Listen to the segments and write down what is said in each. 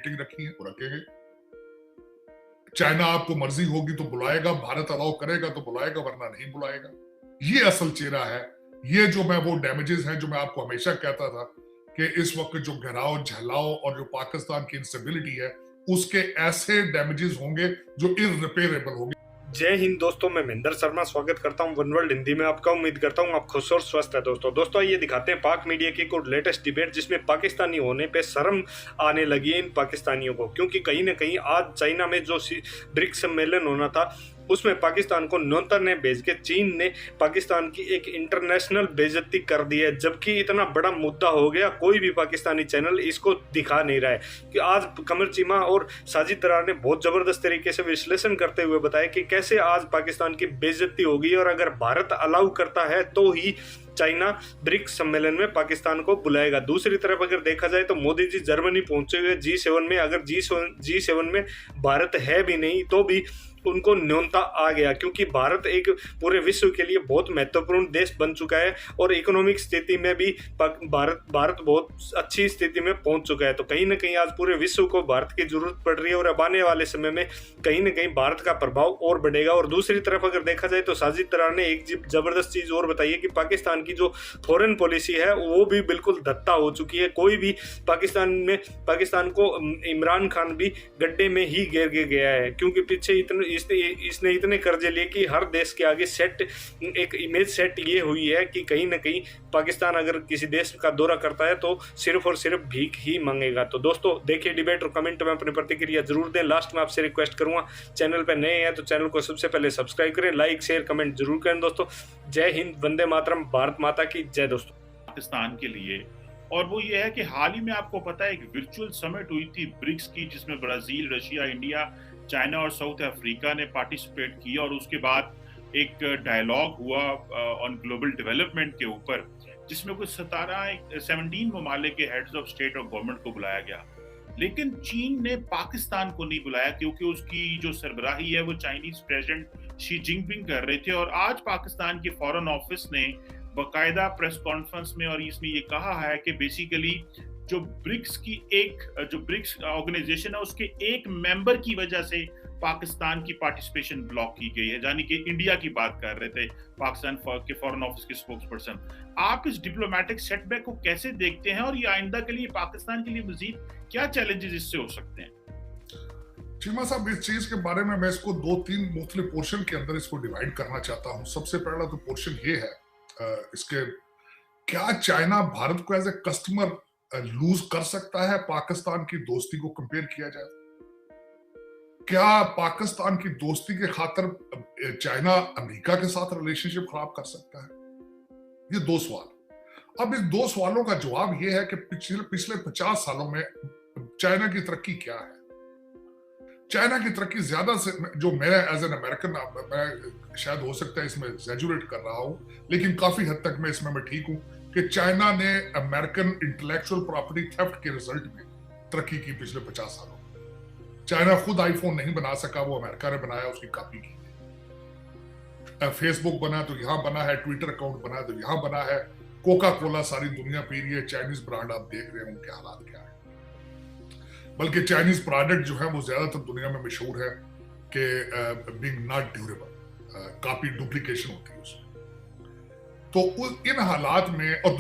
Meeting रखी है वो रखेंगे। चाइना आपको मर्जी होगी तो बुलाएगा, भारत अलाउ करेगा तो बुलाएगा, वरना नहीं बुलाएगा। ये असल चेहरा है। ये जो मैं वो डैमेजेस हैं जो मैं आपको हमेशा कहता था कि इस वक्त जो घिराव झलाव और जो पाकिस्तान की इंस्टेबिलिटी है उसके ऐसे डैमेजेस होंगे जो इररिपेयरेबल होंगे। जय हिंद दोस्तों, मैं महेंद्र शर्मा स्वागत करता हूं वन वर्ल्ड हिंदी में आपका। उम्मीद करता हूं आप खुश और स्वस्थ है। दोस्तों ये दिखाते हैं पाक मीडिया की कुछ लेटेस्ट डिबेट जिसमें पाकिस्तानी होने पे शर्म आने लगी है इन पाकिस्तानियों को, क्योंकि कहीं ना कहीं आज चाइना में जो ब्रिक्स सम्मेलन होना था उसमें पाकिस्तान को न्योता ने भेज के चीन ने पाकिस्तान की एक इंटरनेशनल बेइज्जती कर दी है। जबकि इतना बड़ा मुद्दा हो गया, कोई भी पाकिस्तानी चैनल इसको दिखा नहीं रहा है कि आज कमर चीमा और साजिद तरार ने बहुत जबरदस्त तरीके से विश्लेषण करते हुए बताया कि कैसे आज पाकिस्तान की बेइज्जती होगी और अगर भारत अलाउ करता है तो ही चाइना ब्रिक्स सम्मेलन में पाकिस्तान को बुलाएगा। दूसरी तरफ अगर देखा जाए तो मोदी जी जर्मनी पहुंचे हुए G7 में, अगर G7 में भारत है भी नहीं तो भी उनको न्योता आ गया, क्योंकि भारत एक पूरे विश्व के लिए बहुत महत्वपूर्ण देश बन चुका है और इकोनॉमिक स्थिति में भी भारत बहुत अच्छी स्थिति में पहुंच चुका है। तो कहीं ना कहीं आज पूरे विश्व को भारत की जरूरत पड़ रही है और अब आने वाले समय में कहीं ना कहीं भारत का प्रभाव और बढ़ेगा। और दूसरी तरफ अगर देखा जाए तो साजिद तरार ने एक जबरदस्त चीज और बताई है कि पाकिस्तान की जो फॉरेन पॉलिसी है वो भी बिल्कुल धत्ता हो चुकी है। कोई भी पाकिस्तान को इमरान खान भी गड्ढे में ही गिर गया है, क्योंकि पीछे इसने इतने कर्जे लिए कि हर देश के आगे एक इमेज सेट ये हुई है कि कहीं ना कहीं पाकिस्तान अगर किसी देश का दौरा करता है तो सिर्फ और सिर्फ भीख ही मांगेगा। तो दोस्तों देखिए डिबेट और कमेंट में अपनी प्रतिक्रिया जरूर दें। लास्ट में आपसे रिक्वेस्ट करूंगा, चैनल पर नए हैं तो चैनल को सबसे पहले सब्सक्राइब करें, लाइक शेयर कमेंट जरूर करें। दोस्तों जय हिंद, वंदे मातरम, भारत माता की जय। दोस्तों पाकिस्तान के लिए, और वो ये है कि हाल ही में आपको पता है एक वर्चुअल समिट हुई थी ब्रिक्स की, जिसमें ब्राजील, रशिया, इंडिया, चाइना और साउथ अफ्रीका ने पार्टिसिपेट किया और उसके बाद एक डायलॉग हुआ ऑन ग्लोबल डेवलपमेंट के ऊपर, जिसमें कुछ 17 ममालिक के हेड्स ऑफ स्टेट और गवर्नमेंट को बुलाया गया। लेकिन चीन ने पाकिस्तान को नहीं बुलाया क्योंकि उसकी जो सरबराही है वो चाइनीज प्रेसिडेंट शी जिनपिंग कर रहे थे। और आज पाकिस्तान के फॉरेन ऑफिस ने बाकायदा प्रेस कॉन्फ्रेंस में और इसमें ये कहा है कि बेसिकली जो ब्रिक्स ऑर्गेनाइजेशन है उसके एक मेंबर की वजह से पाकिस्तान की पार्टिसिपेशन ब्लॉक की गई है, यानी कि इंडिया की बात कर रहे थे पाकिस्तान के फॉरेन ऑफिस के स्पोक्स पर्सन। आप इस डिप्लोमेटिक सेटबैक को कैसे देखते हैं और ये आइंदा के लिए पाकिस्तान के लिए मजीद क्या चैलेंजेस इससे हो सकते हैं? चीमा साहब, इस चीज के बारे में मैं इसको 2-3 मुख्तलिफ पोर्शन के अंदर इसको डिवाइड करना चाहता हूँ। सबसे पहला तो पोर्शन ये है इसके, क्या चाइना भारत को एज ए कस्टमर लूज कर सकता है पाकिस्तान की दोस्ती को कंपेयर किया जाए? क्या पाकिस्तान की दोस्ती के खातिर चाइना अमेरिका के साथ रिलेशनशिप खराब कर सकता है? ये दो सवाल। अब इस दो सवालों का जवाब ये है कि पिछले 50 सालों में चाइना की तरक्की क्या है। चाइना की तरक्की ज्यादा से, जो मेरा एज एन अमेरिकन, मैं शायद हो सकता है इसमें एग्जैजुरेट कर रहा हूं, लेकिन काफी हद तक मैं इसमें मैं ठीक हूं कि चाइना ने अमेरिकन इंटेलेक्चुअल प्रॉपर्टी थेफ्ट के रिजल्ट में तरक्की की पिछले 50 सालों में। चाइना खुद आईफोन नहीं बना सका, वो अमेरिका ने बनाया, उसकी कॉपी की। फेसबुक बना तो यहां बना है, ट्विटर अकाउंट बना तो यहां बना है, कोका कोला सारी दुनिया पी रही है, चाइनीज ब्रांड आप देख रहे हैं उनके हालात क्या है। बल्कि चाइनीज प्रोडक्ट जो है वो ज्यादातर दुनिया में मशहूर है कि being not durable, copy duplication होती है उसमें। तो इन हालात में, और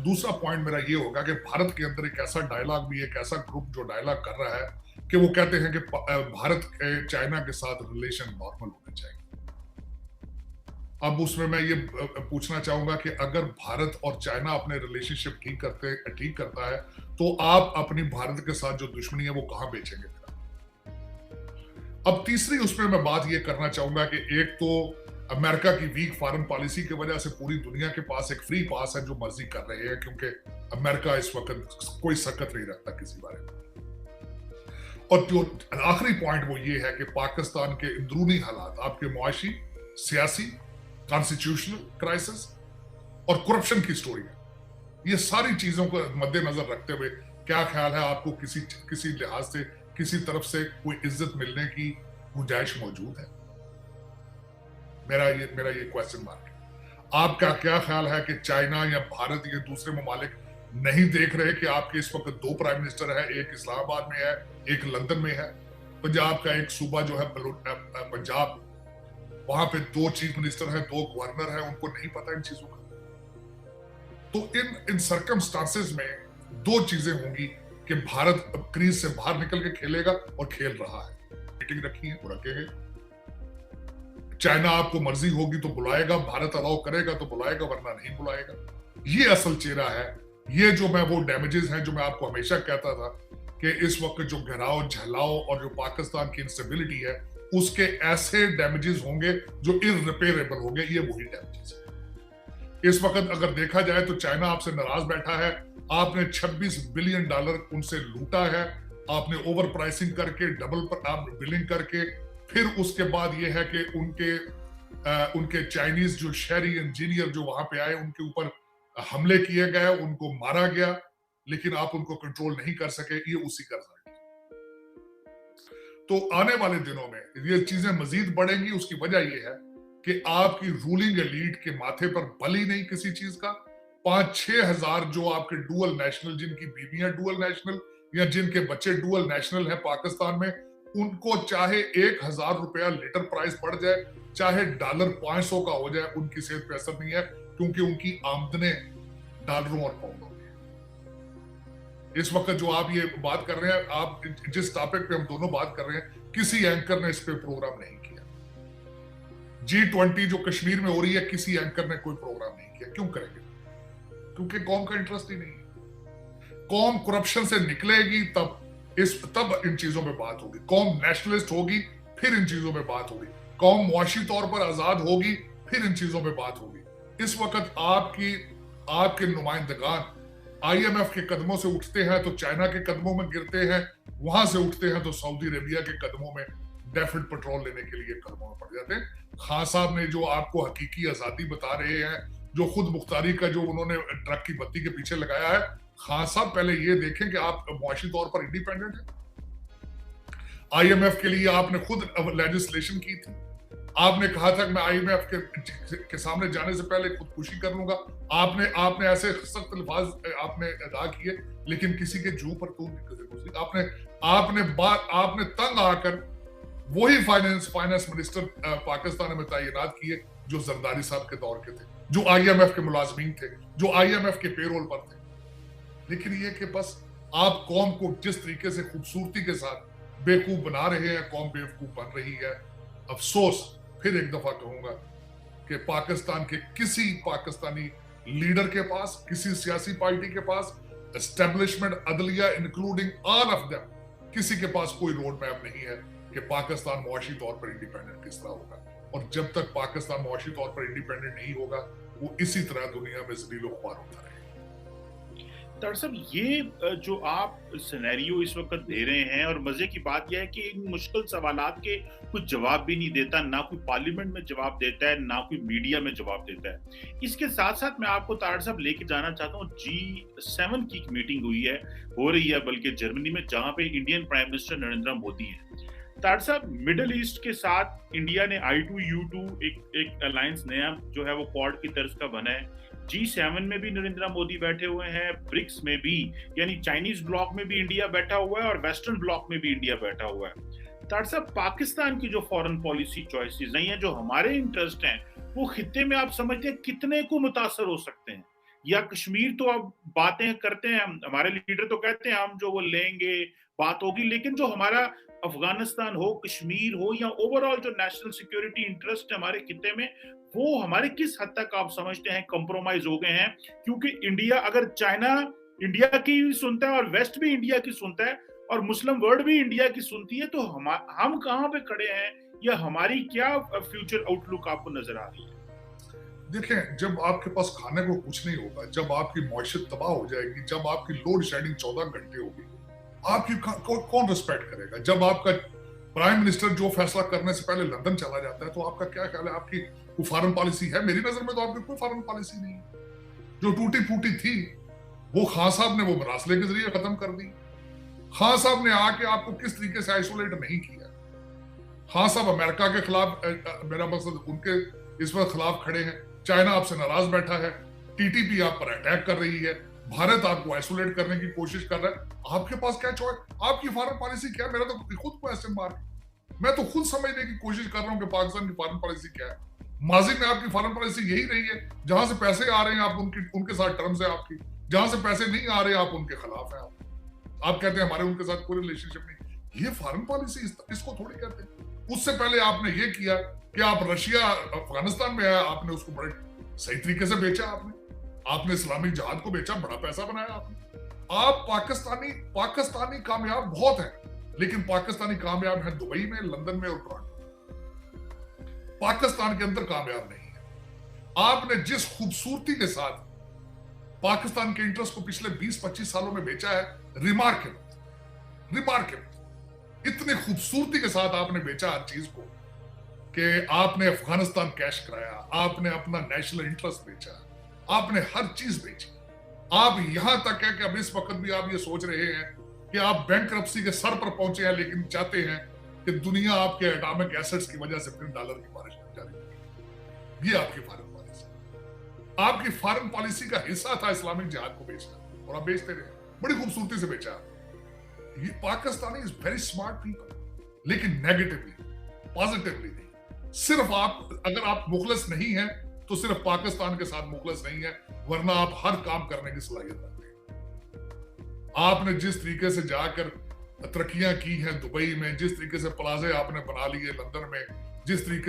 दूसरा पॉइंट मेरा ये होगा कि भारत के अंदर एक ऐसा डायलॉग भी, एक ऐसा ग्रुप जो डायलॉग कर रहा है कि वो कहते हैं कि भारत के चाइना के साथ रिलेशन नॉर्मल होने चाहिए। अब उसमें मैं ये पूछना चाहूंगा कि अगर भारत और चाइना अपने रिलेशनशिप ठीक करता है तो आप अपनी भारत के साथ जो दुश्मनी है वो कहां बेचेंगे? अब तीसरी उसमें मैं बात ये करना चाहूंगा कि एक तो अमेरिका की वीक फॉरेन पॉलिसी की वजह से पूरी दुनिया के पास एक फ्री पास है, जो मर्जी कर रहे हैं, क्योंकि अमेरिका इस वक्त कोई सकत नहीं रखता किसी बारे में। और जो आखिरी पॉइंट वो ये है कि पाकिस्तान के अंदरूनी हालात, आपके मुआशी, सियासी, कॉन्स्टिट्यूशनल क्राइसिस और करप्शन की स्टोरी है। ये सारी चीजों को मद्देनजर रखते हुए क्या ख्याल है आपको, किसी लिहाज से किसी तरफ से कोई इज्जत मिलने की गुंजाइश मौजूद है? मेरा ये क्वेश्चन मार्क है। आपका क्या ख्याल है कि चाइना या भारत या दूसरे ममालिक नहीं देख रहे कि आपके इस वक्त 2 प्राइम मिनिस्टर है, एक इस्लामाबाद में है, एक लंदन में है। पंजाब का एक सूबा जो है पंजाब, वहां पे 2 चीफ मिनिस्टर हैं, 2 गवर्नर हैं, उनको नहीं पता इन चीजों का। तो इन सर्कमस्टांसेस में 2 चीजें होंगी कि भारत अब क्रीज से बाहर निकल के खेलेगा और खेल रहा है। मीटिंग रखी है, वो रखेंगे। चाइना आपको मर्जी होगी तो बुलाएगा, भारत अलाउ करेगा तो बुलाएगा, वरना नहीं बुलाएगा। ये असल चेहरा है। ये जो मैं वो डैमेजेस हैं जो मैं आपको हमेशा कहता था कि इस वक्त जो घिराव झलाव और जो पाकिस्तान की इंस्टेबिलिटी है, उसके ऐसे डैमेजेस होंगे जो इररिपेयरेबल होंगे। ये वही डैमेजेस है। इस वक्त अगर देखा जाए तो चाइना आपसे नाराज बैठा है। आपने $26 बिलियन उनसे लूटा है। आपने ओवर प्राइसिंग करके, डबल पर आप बिलिंग करके, फिर उसके बाद ये है कि उनके चाइनीज जो शहरी इंजीनियर जो वहां पे आए, उनके ऊपर हमले किए गए, उनको मारा गया, लेकिन आप उनको कंट्रोल नहीं कर सके। ये उसी का रिजल्ट है। तो आने वाले दिनों में ये चीजें मजीद बढ़ेंगी। उसकी वजह ये है कि आपकी रूलिंग एलीट के माथे पर बल ही नहीं किसी चीज का। 5-6 हजार जो आपके डुअल नेशनल, जिनकी बीवियां डुअल नेशनल या जिनके बच्चे डुअल नेशनल हैं पाकिस्तान में, उनको चाहे 1000 रुपया लीटर प्राइस बढ़ जाए, चाहे $500 का हो जाए, उनकी सेहत पे असर नहीं है, क्योंकि उनकी आमदनें डॉलरों और पाउंडों में है। इस वक्त जो आप ये बात कर रहे हैं, आप जिस टॉपिक पे हम दोनों बात कर रहे हैं, किसी एंकर ने इस पे प्रोग्राम नहीं किया। G20 जो कश्मीर में हो रही है, किसी एंकर ने कोई प्रोग्राम नहीं किया। क्यों करेंगे? क्योंकि कौम का इंटरेस्ट ही नहीं है। कौम करप्शन से निकलेगी तब इन चीजों में बात होगी। कौम नेशनलिस्ट होगी, फिर इन चीजों में बात होगी। कौम मुआशी तौर पर आजाद होगी, फिर इन चीजों में बात होगी। इस वक्त आपके नुमाइंदगान IMF के कदमों से उठते हैं तो चाइना के कदमों में गिरते हैं, वहां से उठते हैं तो सऊदी अरेबिया के कदमों में डेफिड पेट्रोल लेने के लिए कदमों में पड़ जाते हैं। खान साहब ने जो आपको हकीकी आजादी बता रहे हैं, जो खुद मुख्तारी का जो उन्होंने ट्रक की बत्ती के पीछे लगाया है, खान साहब पहले ये देखें कि आप मुआशी तौर पर इंडिपेंडेंट हैं। IMF के लिए आपने खुद लेजिस्लेशन की थी। आपने कहा था कि मैं IMF के सामने जाने से पहले खुदकुशी कर लूंगा। आपने ऐसे सख्त अल्फाज आपने अदा किए, लेकिन किसी के जू पर तूल आपने तंग आकर वही फाइनेंस मिनिस्टर पाकिस्तान में तैनात किए जो जरदारी साहब के दौर के थे, जो IMF के मुलाजमीन थे, जो IMF के पेरोल पर थे। लेकिन ये कि बस आप कौम को जिस तरीके से खूबसूरती के साथ बेवकूफ बना रहे हैं, कौम बेवकूफ बन रही है। अफसोस, फिर एक दफा कहूंगा कि पाकिस्तान के किसी पाकिस्तानी लीडर के पास, किसी सियासी पार्टी के पास, एस्टेब्लिशमेंट, अदलिया इंक्लूडिंग ऑल ऑफ देम, किसी के पास कोई रोड मैप नहीं है कि पाकिस्तान मुआशी तौर पर इंडिपेंडेंट किस तरह होगा। और जब तक पाकिस्तान मुआशी तौर पर इंडिपेंडेंट नहीं होगा, वो इसी तरह दुनिया में जलीलो ख्वार होता रहेगा। दरअसल ये जो आप सिनेरियो इस वक्त दे रहे हैं, और मजे की बात यह है कि इन मुश्किल सवालात के कुछ जवाब भी नहीं देता, ना कोई पार्लियामेंट में जवाब देता है, ना कोई मीडिया में जवाब देता है। इसके साथ साथ मैं आपको तार साहब लेके जाना चाहता हूँ, G7 की मीटिंग हो रही है बल्कि जर्मनी में, जहां पे Indian prime minister Narendra Modi है। तार साहब, मिडिल ईस्ट के साथ इंडिया ने I2U2 एक अलायंस नया जो है वो क्वाड की तर्ज का बना है। G7 में भी नरेंद्र मोदी बैठे हुए हैं, ब्रिक्स में भी, यानी चाइनीज ब्लॉक में भी इंडिया बैठा हुआ है और वेस्टर्न ब्लॉक में भी इंडिया बैठा हुआ है। तार साहब, पाकिस्तान की जो फॉरेन पॉलिसी चॉइसेस नहीं है, जो हमारे इंटरेस्ट हैं, वो खित्ते में आप समझते हैं कितने को मुतासर हो सकते हैं? या कश्मीर तो अब बातें करते हैं, हमारे लीडर तो कहते हैं हम जो वो लेंगे, बात होगी, लेकिन जो हमारा अफगानिस्तान हो, कश्मीर हो, या ओवरऑल जो नेशनल सिक्योरिटी इंटरेस्ट है हमारे खित्ते में, वो हमारे किस हद तक आप समझते हैं कंप्रोमाइज हो गए हैं? क्योंकि इंडिया, अगर चाइना इंडिया की भी सुनता है और वेस्ट भी इंडिया की सुनता है और मुस्लिम वर्ल्ड भी इंडिया की सुनती है, तो हम कहां पे खड़े हैं, या हमारी क्या फ्यूचर आउटलुक आपको नजर आ रही है? देखें, जब आपके पास खाने को कुछ नहीं होगा, जब आपकी मईशत तबाह हो जाएगी, जब आपकी लोड शेडिंग 14 घंटे होगी, आपकी कौन रिस्पेक्ट करेगा? जब आपका प्राइम मिनिस्टर जो फैसला करने से पहले लंदन चला जाता है, तो आपका क्या ख्याल है? आपकी कोई फॉरेन पॉलिसी है? मेरी नजर में तो आपकी कोई फॉरेन पॉलिसी नहीं है। जो टूटी फूटी थी, वो खान साहब ने वो मरासले के जरिए खत्म कर दी। खान साहब ने आके आपको किस तरीके से आइसोलेट नहीं किया। खान साहब अमेरिका के खिलाफ, मेरा मकसद उनके इस वक्त खिलाफ खड़े हैं। चाइना आपसे नाराज बैठा है, TTP आप पर अटैक कर रही है, भारत आपको आइसोलेट करने की कोशिश कर रहा है। आपके पास क्या चॉइस, आपकी फॉरेन पॉलिसी क्या है? मेरा तो खुद क्वेश्चन मार्क है। मैं तो खुद समझने की कोशिश कर रहा हूं कि पाकिस्तान की फॉरेन पॉलिसी क्या है। माजी में आपकी फॉरेन पॉलिसी यही रही है, जहां से पैसे आ रहे हैं आप उनके साथ टर्म्स है आपकी, जहां से पैसे नहीं आ रहे आप उनके खिलाफ है। आप कहते हैं हमारे उनके साथ कोई रिलेशनशिप नहीं। ये फॉरेन पॉलिसी इसको थोड़ी कहते हैं। उससे पहले आपने ये किया कि आप रशिया अफगानिस्तान में आया, आपने उसको बड़े सही तरीके से बेचा। आपने इस्लामिक जिहाद को बेचा, बड़ा पैसा बनाया आपने। आप पाकिस्तानी कामयाब बहुत है, लेकिन पाकिस्तानी कामयाब है दुबई में, लंदन में और टोरंटो। पाकिस्तान के अंदर कामयाब नहीं है। आपने जिस खूबसूरती के साथ पाकिस्तान के इंटरेस्ट को पिछले 20-25 सालों में बेचा है, रिमार्केबल। इतनी खूबसूरती के साथ आपने बेचा हर चीज को कि आपने अफगानिस्तान कैश कराया, आपने अपना नेशनल इंटरेस्ट बेचा, आपने हर चीज बेची। आप यहां तक है कि अब इस वक्त भी आप ये सोच रहे हैं कि आप बैंकरप्सी के सर पर पहुंचे हैं, लेकिन चाहते हैं कि दुनिया आपके एटॉमिक एसेट्स की वजह से फिर डॉलर की बारिश जारी होगी। ये आपकी फॉरेन पॉलिसी, आपकी फॉरेन पॉलिसी का हिस्सा था इस्लामिक जिहाद को बेचना, और आप बेचते रहे, बड़ी खूबसूरती से बेचा। ये Pakistani is very smart people, लेकिन नेगेटिवली, पॉजिटिवली नहीं। सिर्फ आप, अगर आप मुखलस नहीं हैं तो सिर्फ पाकिस्तान के साथ मुखलस नहीं है, वरना आप हर काम करने की सलाहियत रखते हैं। आपने जिस तरीके से जाकर तरक्कियां की हैं दुबई में, जिस तरीके से प्लाजे आपने बना लिए लंदन में, जिस तरीके